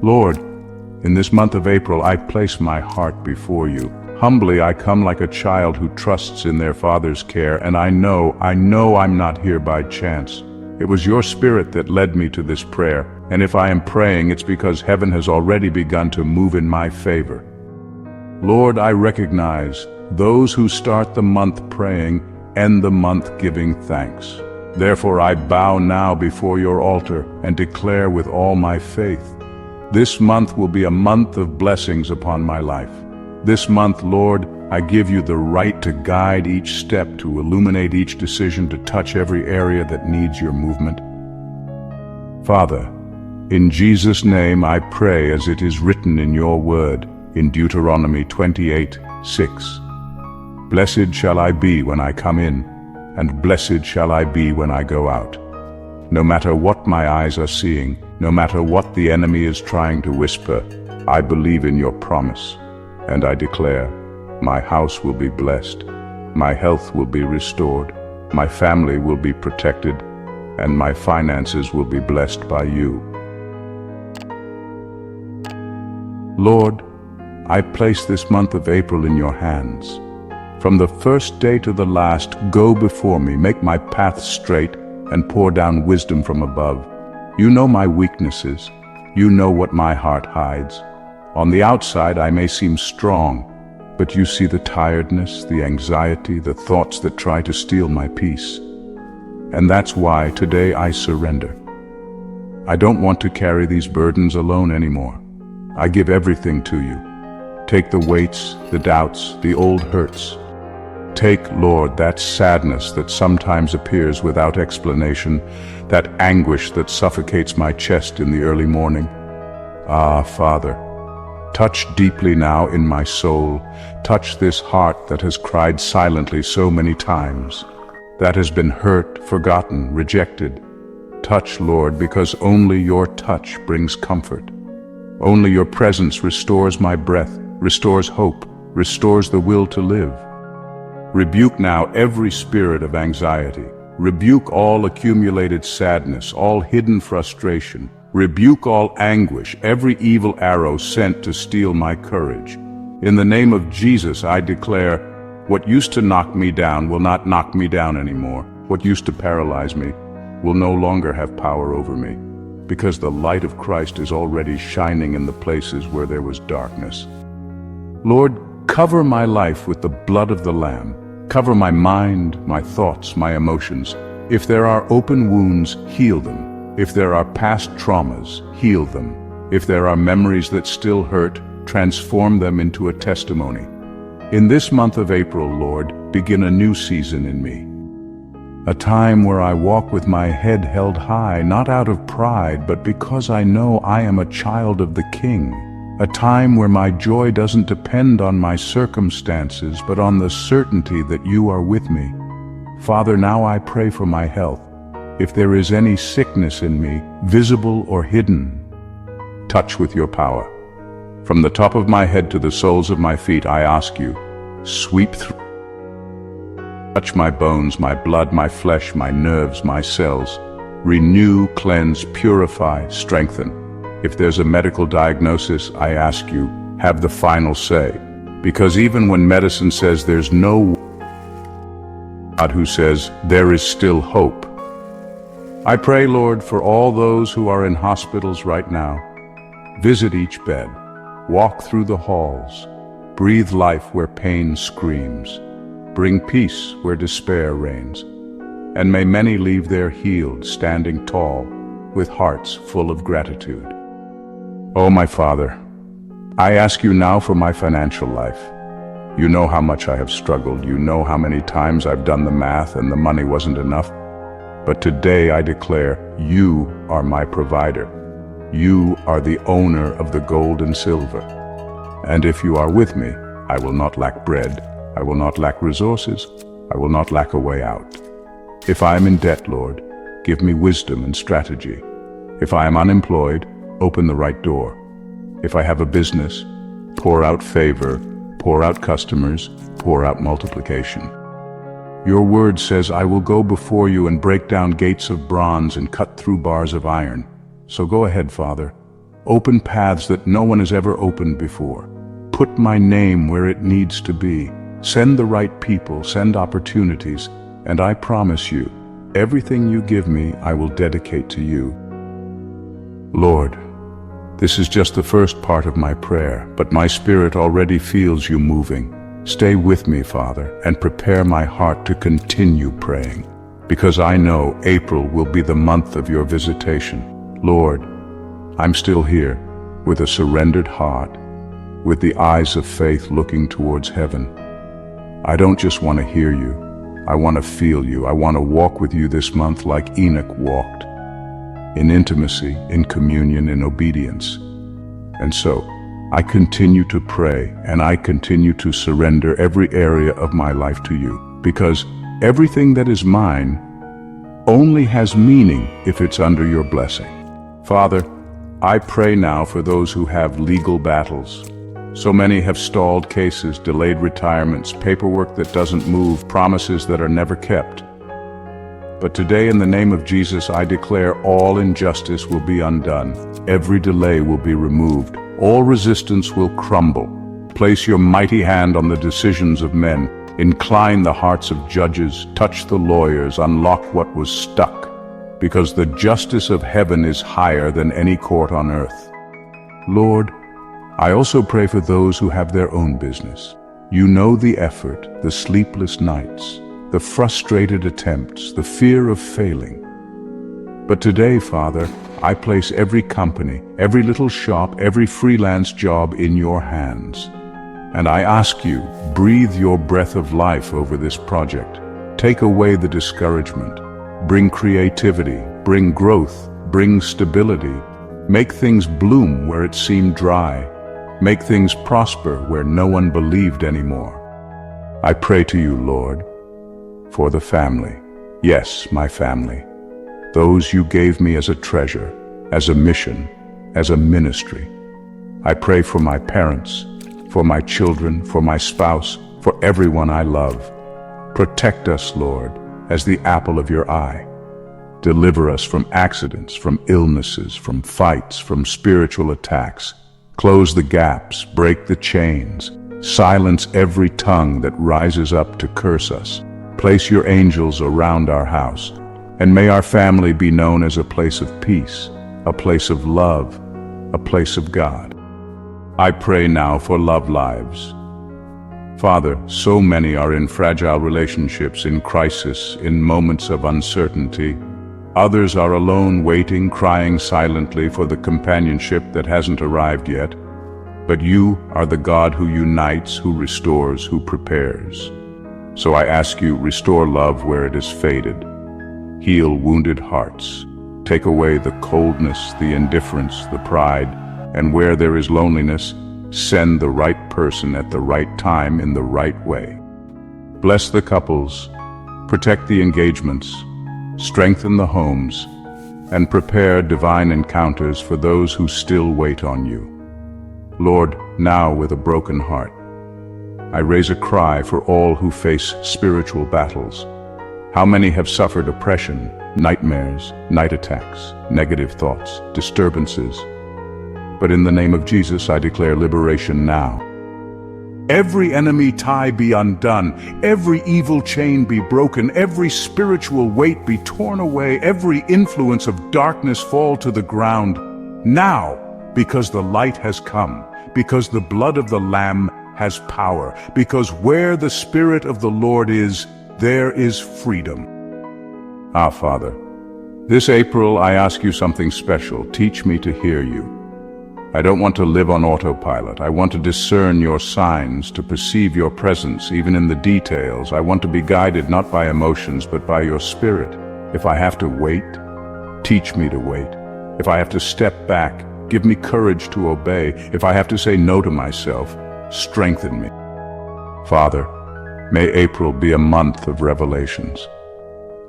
Lord, in this month of April I place my heart before you. Humbly I come like a child who trusts in their father's care, and I know I'm not here by chance. It was your Spirit that led me to this prayer, and if I am praying, it's because heaven has already begun to move in my favor. Lord, I recognize those who start the month praying end the month giving thanks. Therefore I bow now before your altar and declare with all my faith, this month will be a month of blessings upon my life. This month, Lord, I give you the right to guide each step, to illuminate each decision, to touch every area that needs your movement. Father, in Jesus' name I pray as it is written in your word in Deuteronomy 28:6. Blessed shall I be when I come in, and blessed shall I be when I go out. No matter what my eyes are seeing, no matter what the enemy is trying to whisper, I believe in your promise, and I declare, my house will be blessed, my health will be restored, my family will be protected, and my finances will be blessed by you. Lord, I place this month of April in your hands. From the first day to the last, go before me, make my path straight, and pour down wisdom from above. You know my weaknesses. You know what my heart hides. On the outside I may seem strong, but you see the tiredness, the anxiety, the thoughts that try to steal my peace. And that's why today I surrender. I don't want to carry these burdens alone anymore. I give everything to you. Take the weights, the doubts, the old hurts. Take, Lord, that sadness that sometimes appears without explanation, that anguish that suffocates my chest in the early morning. Ah, Father, touch deeply now in my soul. Touch this heart that has cried silently so many times, that has been hurt, forgotten, rejected. Touch, Lord, because only your touch brings comfort. Only your presence restores my breath, restores hope, restores the will to live. Rebuke now every spirit of anxiety. Rebuke all accumulated sadness, all hidden frustration. Rebuke all anguish, every evil arrow sent to steal my courage. In the name of Jesus, I declare, what used to knock me down will not knock me down anymore. What used to paralyze me will no longer have power over me, because the light of Christ is already shining in the places where there was darkness. Lord, cover my life with the blood of the Lamb. Cover my mind, my thoughts, my emotions. If there are open wounds, heal them. If there are past traumas, heal them. If there are memories that still hurt, transform them into a testimony. In this month of April, Lord, begin a new season in me. A time where I walk with my head held high, not out of pride, but because I know I am a child of the King. A time where my joy doesn't depend on my circumstances, but on the certainty that you are with me. Father, now I pray for my health. If there is any sickness in me, visible or hidden, touch with your power. From the top of my head to the soles of my feet, I ask you, sweep through. Touch my bones, my blood, my flesh, my nerves, my cells. Renew, cleanse, purify, strengthen. If there's a medical diagnosis, I ask you, have the final say. Because even when medicine says there's no God who says there is still hope. I pray, Lord, for all those who are in hospitals right now. Visit each bed, walk through the halls, breathe life where pain screams, bring peace where despair reigns, and may many leave there healed, standing tall, with hearts full of gratitude. Oh, my Father, I ask you now for my financial life. You know how much I have struggled. You know how many times I've done the math and the money wasn't enough. But today I declare, you are my provider. You are the owner of the gold and silver. And if you are with me, I will not lack bread. I will not lack resources. I will not lack a way out. If I am in debt, Lord, give me wisdom and strategy. If I am unemployed, open the right door. If I have a business, pour out favor, pour out customers, pour out multiplication. Your word says, I will go before you and break down gates of bronze and cut through bars of iron. So go ahead, Father. Open paths that no one has ever opened before. Put my name where it needs to be. Send the right people, send opportunities, and I promise you, everything you give me, I will dedicate to you. Lord, this is just the first part of my prayer, but my spirit already feels you moving. Stay with me, Father, and prepare my heart to continue praying, because I know April will be the month of your visitation. Lord, I'm still here, with a surrendered heart, with the eyes of faith looking towards heaven. I don't just want to hear you, I want to feel you. I want to walk with you this month like Enoch walked, in intimacy, in communion, in obedience. And so, I continue to pray and I continue to surrender every area of my life to you, because everything that is mine only has meaning if it's under your blessing. Father, I pray now for those who have legal battles. So many have stalled cases, delayed retirements, paperwork that doesn't move, promises that are never kept. But today, in the name of Jesus, I declare all injustice will be undone. Every delay will be removed. All resistance will crumble. Place your mighty hand on the decisions of men. Incline the hearts of judges. Touch the lawyers. Unlock what was stuck. Because the justice of heaven is higher than any court on earth. Lord, I also pray for those who have their own business. You know the effort, the sleepless nights, the frustrated attempts, the fear of failing. But today, Father, I place every company, every little shop, every freelance job in your hands. And I ask you, breathe your breath of life over this project. Take away the discouragement. Bring creativity, bring growth, bring stability. Make things bloom where it seemed dry. Make things prosper where no one believed anymore. I pray to you, Lord, for the family. Yes, my family. Those you gave me as a treasure, as a mission, as a ministry. I pray for my parents, for my children, for my spouse, for everyone I love. Protect us, Lord, as the apple of your eye. Deliver us from accidents, from illnesses, from fights, from spiritual attacks. Close the gaps, break the chains, silence every tongue that rises up to curse us. Place your angels around our house, and may our family be known as a place of peace, a place of love, a place of God. I pray now for love lives. Father, so many are in fragile relationships, in crisis, in moments of uncertainty. Others are alone, waiting, crying silently for the companionship that hasn't arrived yet. But you are the God who unites, who restores, who prepares. So I ask you, restore love where it has faded. Heal wounded hearts. Take away the coldness, the indifference, the pride. And where there is loneliness, send the right person at the right time in the right way. Bless the couples, protect the engagements, strengthen the homes, and prepare divine encounters for those who still wait on you. Lord, now with a broken heart, I raise a cry for all who face spiritual battles. How many have suffered oppression, nightmares, night attacks, negative thoughts, disturbances? But in the name of Jesus, I declare liberation now. Every enemy tie be undone, every evil chain be broken, every spiritual weight be torn away, every influence of darkness fall to the ground. Now, because the light has come, because the blood of the Lamb has power, because where the Spirit of the Lord is, there is freedom. Ah, Father, this April I ask you something special. Teach me to hear you. I don't want to live on autopilot. I want to discern your signs, to perceive your presence, even in the details. I want to be guided not by emotions, but by your Spirit. If I have to wait, teach me to wait. If I have to step back, give me courage to obey. If I have to say no to myself, strengthen me. Father, may April be a month of revelations.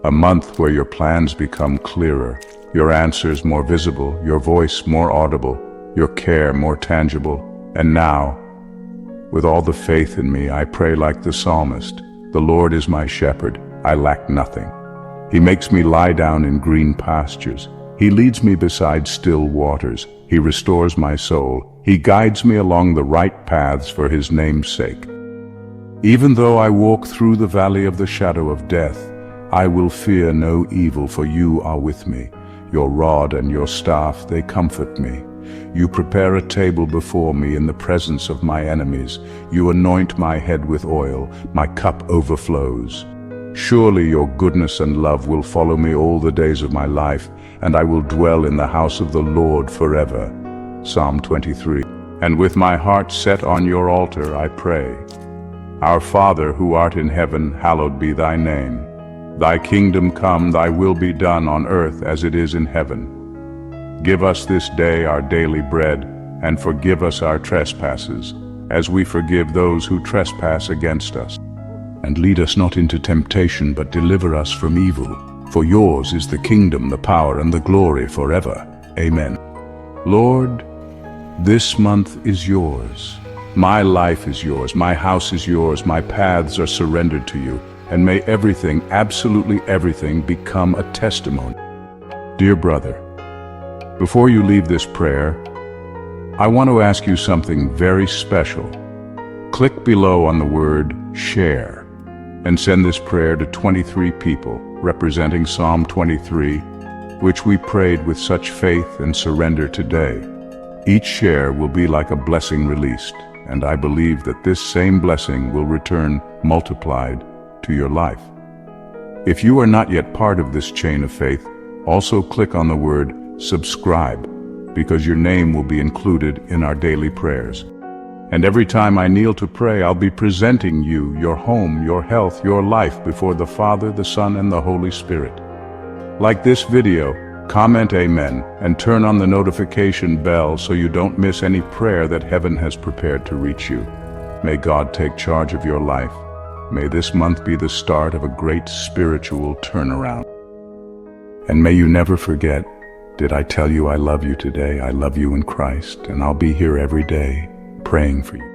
A month where your plans become clearer, your answers more visible, your voice more audible, your care more tangible. And now, with all the faith in me, I pray like the psalmist, "The Lord is my shepherd, I lack nothing. He makes me lie down in green pastures. He leads me beside still waters. He restores my soul. He guides me along the right paths for his name's sake. Even though I walk through the valley of the shadow of death, I will fear no evil, for you are with me. Your rod and your staff, they comfort me. You prepare a table before me in the presence of my enemies. You anoint my head with oil. My cup overflows. Surely your goodness and love will follow me all the days of my life, and I will dwell in the house of the Lord forever. Psalm 23. And with my heart set on your altar I pray. Our Father who art in heaven, hallowed be thy name. Thy kingdom come, thy will be done on earth as it is in heaven. Give us this day our daily bread, and forgive us our trespasses, as we forgive those who trespass against us. And lead us not into temptation, but deliver us from evil. For yours is the kingdom, the power, and the glory forever. Amen. Lord, this month is yours. My life is yours. My house is yours. My paths are surrendered to you. And may everything, absolutely everything, become a testimony. Dear brother, before you leave this prayer, I want to ask you something very special. Click below on the word share and send this prayer to 23 people representing Psalm 23, which we prayed with such faith and surrender today. Each share will be like a blessing released, and I believe that this same blessing will return multiplied to your life. If you are not yet part of this chain of faith, also click on the word subscribe, because your name will be included in our daily prayers. And every time I kneel to pray, I'll be presenting you, your home, your health, your life before the Father, the Son, and the Holy Spirit. Like this video, comment Amen and turn on the notification bell so you don't miss any prayer that heaven has prepared to reach you. May God take charge of your life. May this month be the start of a great spiritual turnaround. And may you never forget, did I tell you I love you today? I love you in Christ, and I'll be here every day praying for you.